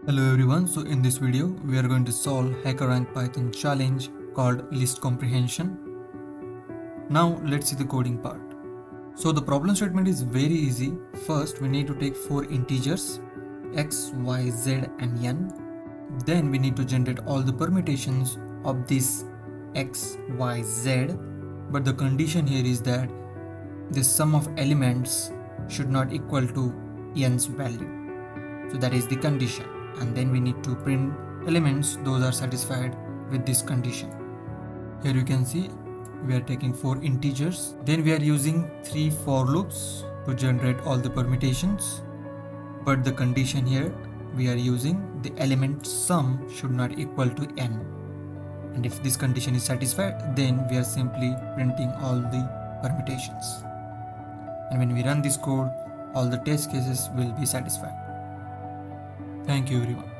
Hello everyone, so in this video we are going to solve HackerRank Python challenge called list comprehension. Now let's see the coding part. So the problem statement is very easy. First we need to take 4 integers x, y, z and n. Then we need to generate all the permutations of this x, y, z. But the condition here is that the sum of elements should not equal to n's value. So that is the condition, and then we need to print elements those are satisfied with this condition. Here you can see we are taking 4 integers, then we are using 3 for loops to generate all the permutations, but the condition here we are using the element sum should not equal to n, and if this condition is satisfied then we are simply printing all the permutations, and when we run this code all the test cases will be satisfied. Thank you everyone.